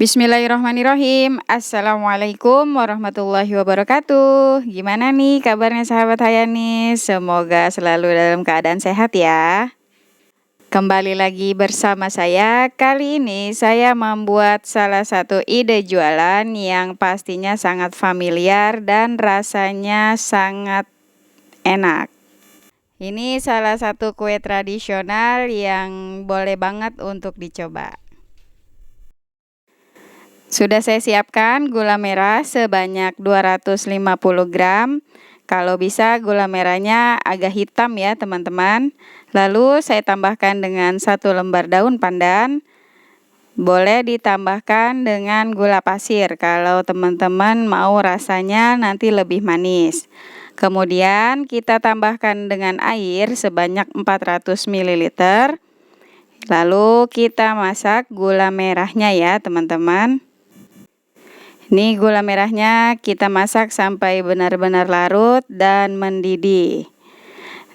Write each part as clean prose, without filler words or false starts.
Bismillahirrahmanirrahim. Assalamualaikum warahmatullahi wabarakatuh. Gimana nih kabarnya sahabat Hayanis? Semoga selalu dalam keadaan sehat ya. Kembali lagi bersama saya. Kali ini saya membuat salah satu ide jualan yang pastinya sangat familiar dan rasanya sangat enak. Ini salah satu kue tradisional yang boleh banget untuk dicoba. Sudah saya siapkan gula merah sebanyak 250 gram. Kalau bisa gula merahnya agak hitam ya teman-teman. Lalu saya tambahkan dengan 1 lembar daun pandan. Boleh ditambahkan dengan gula pasir kalau teman-teman mau rasanya nanti lebih manis. Kemudian kita tambahkan dengan air sebanyak 400 ml. Lalu kita masak gula merahnya ya teman-teman. Ini gula merahnya kita masak sampai benar-benar larut dan mendidih.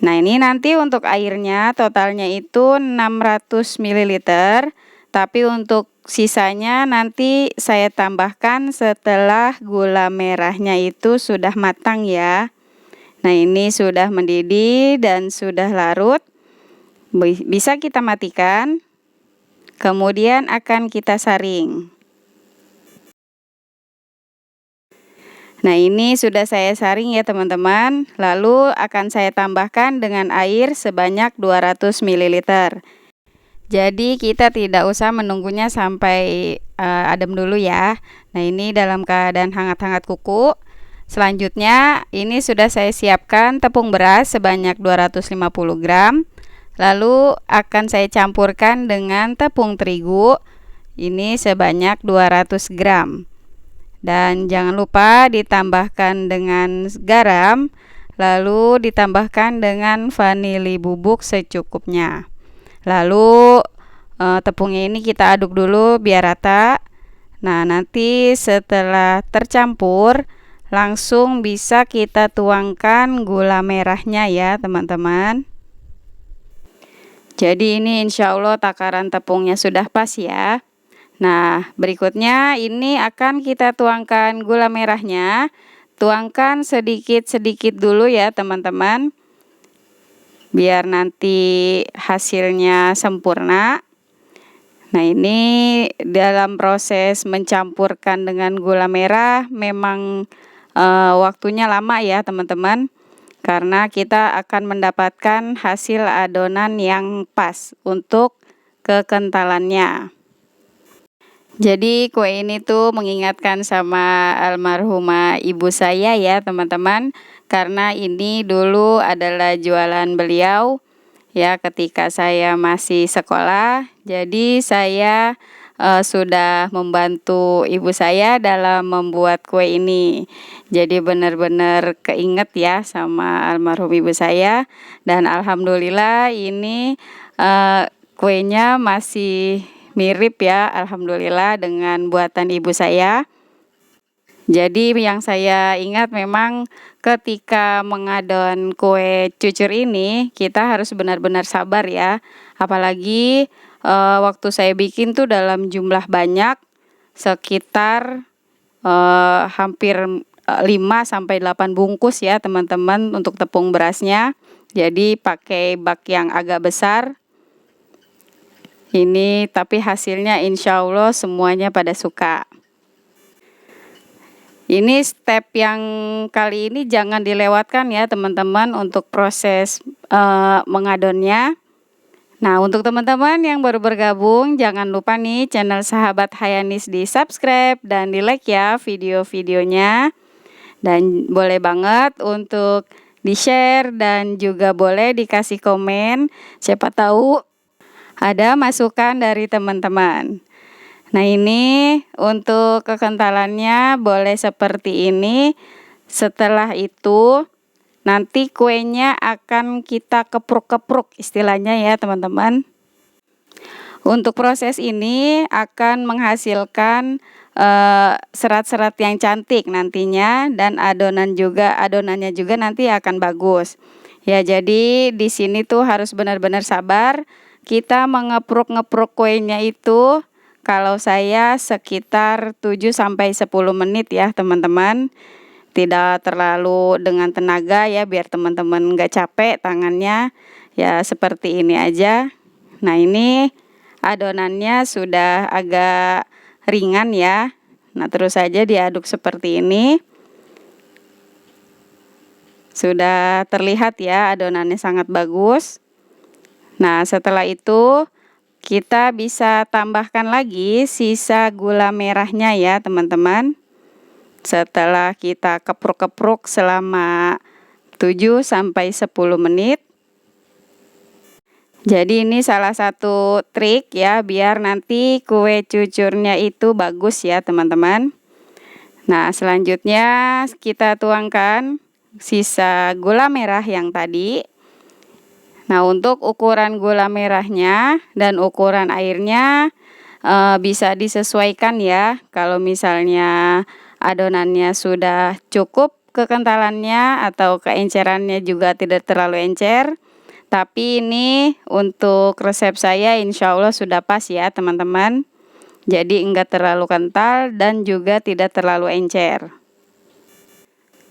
Nah ini nanti untuk airnya totalnya itu 600 ml. Tapi untuk sisanya nanti saya tambahkan setelah gula merahnya itu sudah matang ya. Nah ini sudah mendidih dan sudah larut. Bisa kita matikan. Kemudian akan kita saring. Nah ini sudah saya saring ya teman-teman. Lalu akan saya tambahkan dengan air sebanyak 200 ml. Jadi kita tidak usah menunggunya sampai adem dulu ya. Nah ini dalam keadaan hangat-hangat kuku. Selanjutnya ini sudah saya siapkan tepung beras sebanyak 250 gram. Lalu akan saya campurkan dengan tepung terigu. Ini sebanyak 200 gram. Dan jangan lupa ditambahkan dengan garam, lalu ditambahkan dengan vanili bubuk secukupnya. Lalu tepungnya ini kita aduk dulu biar rata. Nah nanti setelah tercampur langsung bisa kita tuangkan gula merahnya ya teman-teman. Jadi ini insya Allah takaran tepungnya sudah pas ya. Nah, berikutnya ini akan kita tuangkan gula merahnya. Tuangkan sedikit-sedikit dulu ya teman-teman. Biar nanti hasilnya sempurna. Nah, ini dalam proses mencampurkan dengan gula merah memang waktunya lama ya teman-teman. Karena kita akan mendapatkan hasil adonan yang pas untuk kekentalannya. Jadi kue ini tuh mengingatkan sama almarhumah ibu saya ya teman-teman. Karena ini dulu adalah jualan beliau ya ketika saya masih sekolah. Jadi saya sudah membantu ibu saya dalam membuat kue ini. Jadi benar-benar keinget ya sama almarhum ibu saya. Dan alhamdulillah ini kuenya masih mirip ya, alhamdulillah dengan buatan ibu saya. Jadi yang saya ingat memang ketika mengadon kue cucur ini kita harus benar-benar sabar ya. Apalagi waktu saya bikin tuh dalam jumlah banyak sekitar hampir 5-8 bungkus ya teman-teman untuk tepung berasnya. Jadi pakai bak yang agak besar. Ini tapi hasilnya insya Allah semuanya pada suka. Ini step yang kali ini jangan dilewatkan ya teman-teman untuk proses mengadonnya. Nah untuk teman-teman yang baru bergabung jangan lupa nih channel Sahabat Hayanis di subscribe dan di like ya video-videonya. Dan boleh banget untuk di share dan juga boleh dikasih komen. Siapa tahu ada masukan dari teman-teman. Nah ini untuk kekentalannya boleh seperti ini. Setelah itu nanti kuenya akan kita kepruk-kepruk istilahnya ya teman-teman. Untuk proses ini akan menghasilkan serat-serat yang cantik nantinya. Dan adonannya juga nanti akan bagus. Ya jadi di sini tuh harus benar-benar sabar. Kita mengepruk-ngepruk kuenya itu kalau saya sekitar 7-10 menit ya teman-teman. Tidak terlalu dengan tenaga ya, biar teman-teman nggak capek tangannya. Ya seperti ini aja. Nah ini adonannya sudah agak ringan ya. Nah terus saja diaduk seperti ini. Sudah terlihat ya adonannya sangat bagus. Nah setelah itu kita bisa tambahkan lagi sisa gula merahnya ya teman-teman. Setelah kita kepruk-kepruk selama 7-10 menit. Jadi ini salah satu trik ya, biar nanti kue cucurnya itu bagus ya teman-teman. Nah selanjutnya kita tuangkan sisa gula merah yang tadi. Nah untuk ukuran gula merahnya dan ukuran airnya bisa disesuaikan ya. Kalau misalnya adonannya sudah cukup kekentalannya atau keencerannya juga tidak terlalu encer. Tapi ini untuk resep saya insya Allah sudah pas ya teman-teman. Jadi enggak terlalu kental dan juga tidak terlalu encer.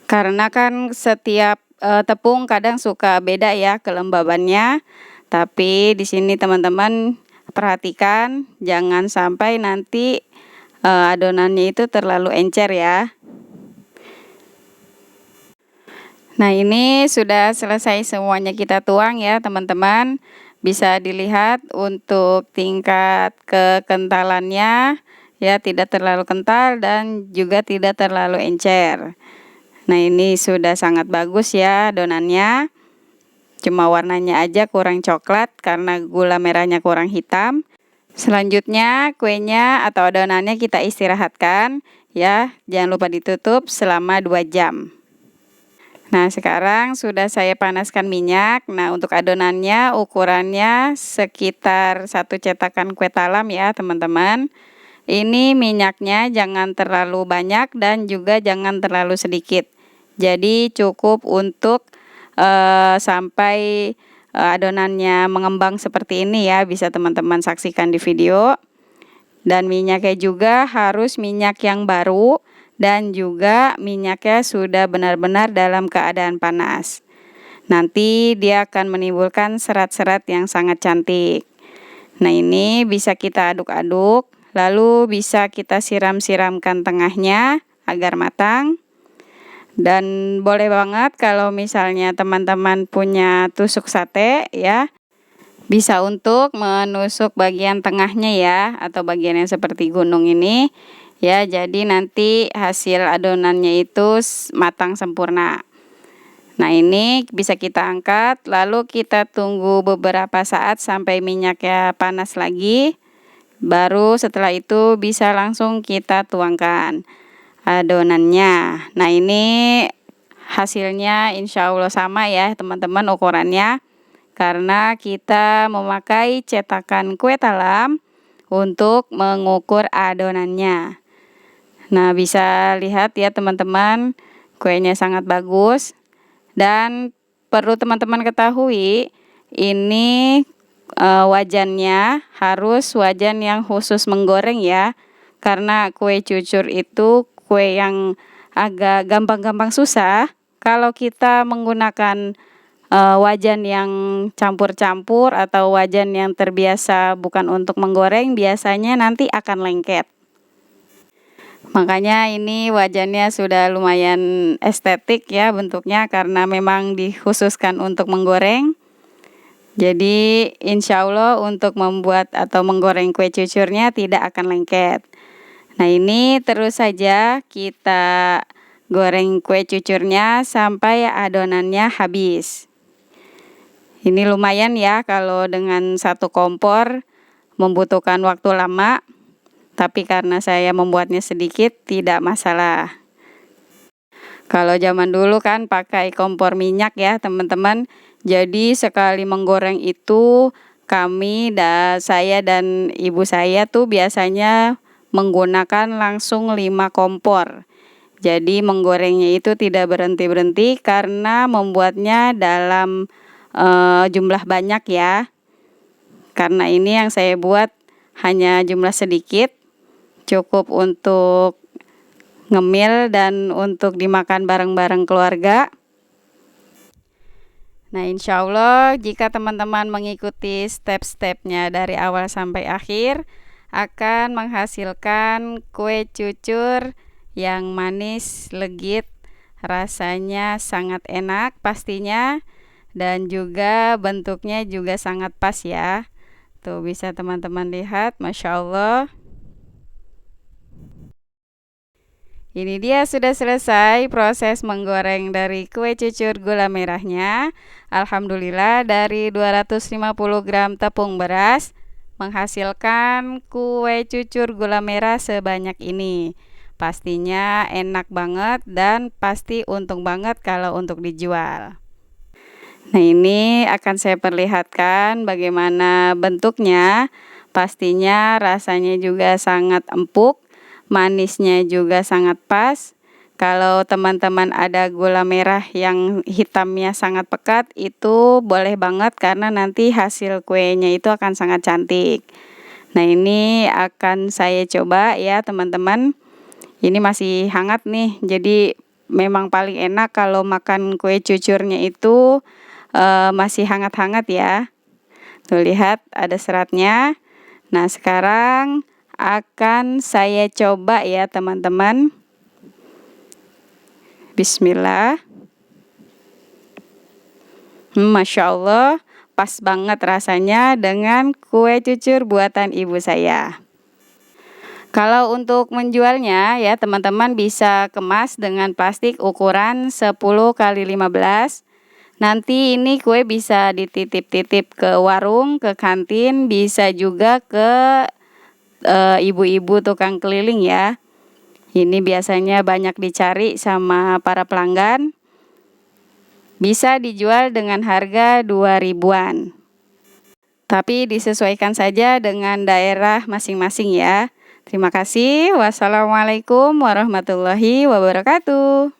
Karena kan setiap tepung kadang suka beda ya kelembabannya. Tapi di sini teman-teman perhatikan jangan sampai nanti adonannya itu terlalu encer ya. Nah ini sudah selesai semuanya kita tuang ya teman-teman. Bisa dilihat untuk tingkat kekentalannya ya, tidak terlalu kental dan juga tidak terlalu encer. Nah ini sudah sangat bagus ya adonannya. Cuma warnanya aja kurang coklat karena gula merahnya kurang hitam. Selanjutnya kuenya atau adonannya kita istirahatkan ya. Jangan lupa ditutup selama 2 jam. Nah sekarang sudah saya panaskan minyak. Nah untuk adonannya ukurannya sekitar 1 cetakan kue talam ya teman-teman. Ini minyaknya jangan terlalu banyak dan juga jangan terlalu sedikit. Jadi cukup untuk sampai adonannya mengembang seperti ini ya, bisa teman-teman saksikan di video. Dan minyaknya juga harus minyak yang baru dan juga minyaknya sudah benar-benar dalam keadaan panas. Nanti dia akan menimbulkan serat-serat yang sangat cantik. Nah ini bisa kita aduk-aduk, lalu bisa kita siram-siramkan tengahnya agar matang. Dan boleh banget kalau misalnya teman-teman punya tusuk sate ya, bisa untuk menusuk bagian tengahnya ya, atau bagian yang seperti gunung ini ya, jadi nanti hasil adonannya itu matang sempurna. Nah ini bisa kita angkat, lalu kita tunggu beberapa saat sampai minyaknya panas lagi. Baru setelah itu bisa langsung kita tuangkan adonannya. Nah ini hasilnya insya Allah sama ya teman-teman ukurannya. Karena kita memakai cetakan kue talam untuk mengukur adonannya. Nah bisa lihat ya teman-teman, kuenya sangat bagus. Dan perlu teman-teman ketahui, ini wajannya harus wajan yang khusus menggoreng ya. Karena kue cucur itu kue yang agak gampang-gampang susah. Kalau kita menggunakan wajan yang campur-campur atau wajan yang terbiasa bukan untuk menggoreng, biasanya nanti akan lengket. Makanya ini wajannya sudah lumayan estetik ya bentuknya, karena memang dikhususkan untuk menggoreng. Jadi insya Allah untuk membuat atau menggoreng kue cucurnya tidak akan lengket. Nah ini terus saja kita goreng kue cucurnya sampai adonannya habis. Ini lumayan ya, kalau dengan 1 kompor membutuhkan waktu lama. Tapi karena saya membuatnya sedikit tidak masalah. Kalau zaman dulu kan pakai kompor minyak ya teman-teman. Jadi sekali menggoreng itu saya dan ibu saya tuh biasanya menggunakan langsung 5 kompor. Jadi menggorengnya itu tidak berhenti-berhenti karena membuatnya dalam jumlah banyak ya. Karena ini yang saya buat hanya jumlah sedikit, cukup untuk ngemil dan untuk dimakan bareng-bareng keluarga. Nah, insya Allah jika teman-teman mengikuti step-stepnya dari awal sampai akhir, akan menghasilkan kue cucur yang manis, legit, rasanya sangat enak pastinya, dan juga bentuknya juga sangat pas ya. Tuh bisa teman-teman lihat, Masya Allah. Ini dia sudah selesai proses menggoreng dari kue cucur gula merahnya. Alhamdulillah dari 250 gram tepung beras menghasilkan kue cucur gula merah sebanyak ini. Pastinya enak banget dan pasti untung banget kalau untuk dijual. Nah, ini akan saya perlihatkan bagaimana bentuknya. Pastinya rasanya juga sangat empuk. Manisnya juga sangat pas. Kalau teman-teman ada gula merah yang hitamnya sangat pekat, itu boleh banget karena nanti hasil kuenya itu akan sangat cantik. Nah, ini akan saya coba ya teman-teman. Ini masih hangat nih, jadi memang paling enak kalau makan kue cucurnya itu masih hangat-hangat ya. Tuh lihat ada seratnya. Nah, sekarang akan saya coba ya teman-teman. Bismillah. Masya Allah, pas banget rasanya dengan kue cucur buatan ibu saya. Kalau untuk menjualnya ya teman-teman bisa kemas dengan plastik ukuran 10 x 15. Nanti ini kue bisa dititip-titip ke warung, ke kantin, bisa juga ke ibu-ibu tukang keliling ya. Ini biasanya banyak dicari sama para pelanggan. Bisa dijual dengan harga 2.000-an. Tapi disesuaikan saja dengan daerah masing-masing ya. Terima kasih. Wassalamualaikum warahmatullahi wabarakatuh.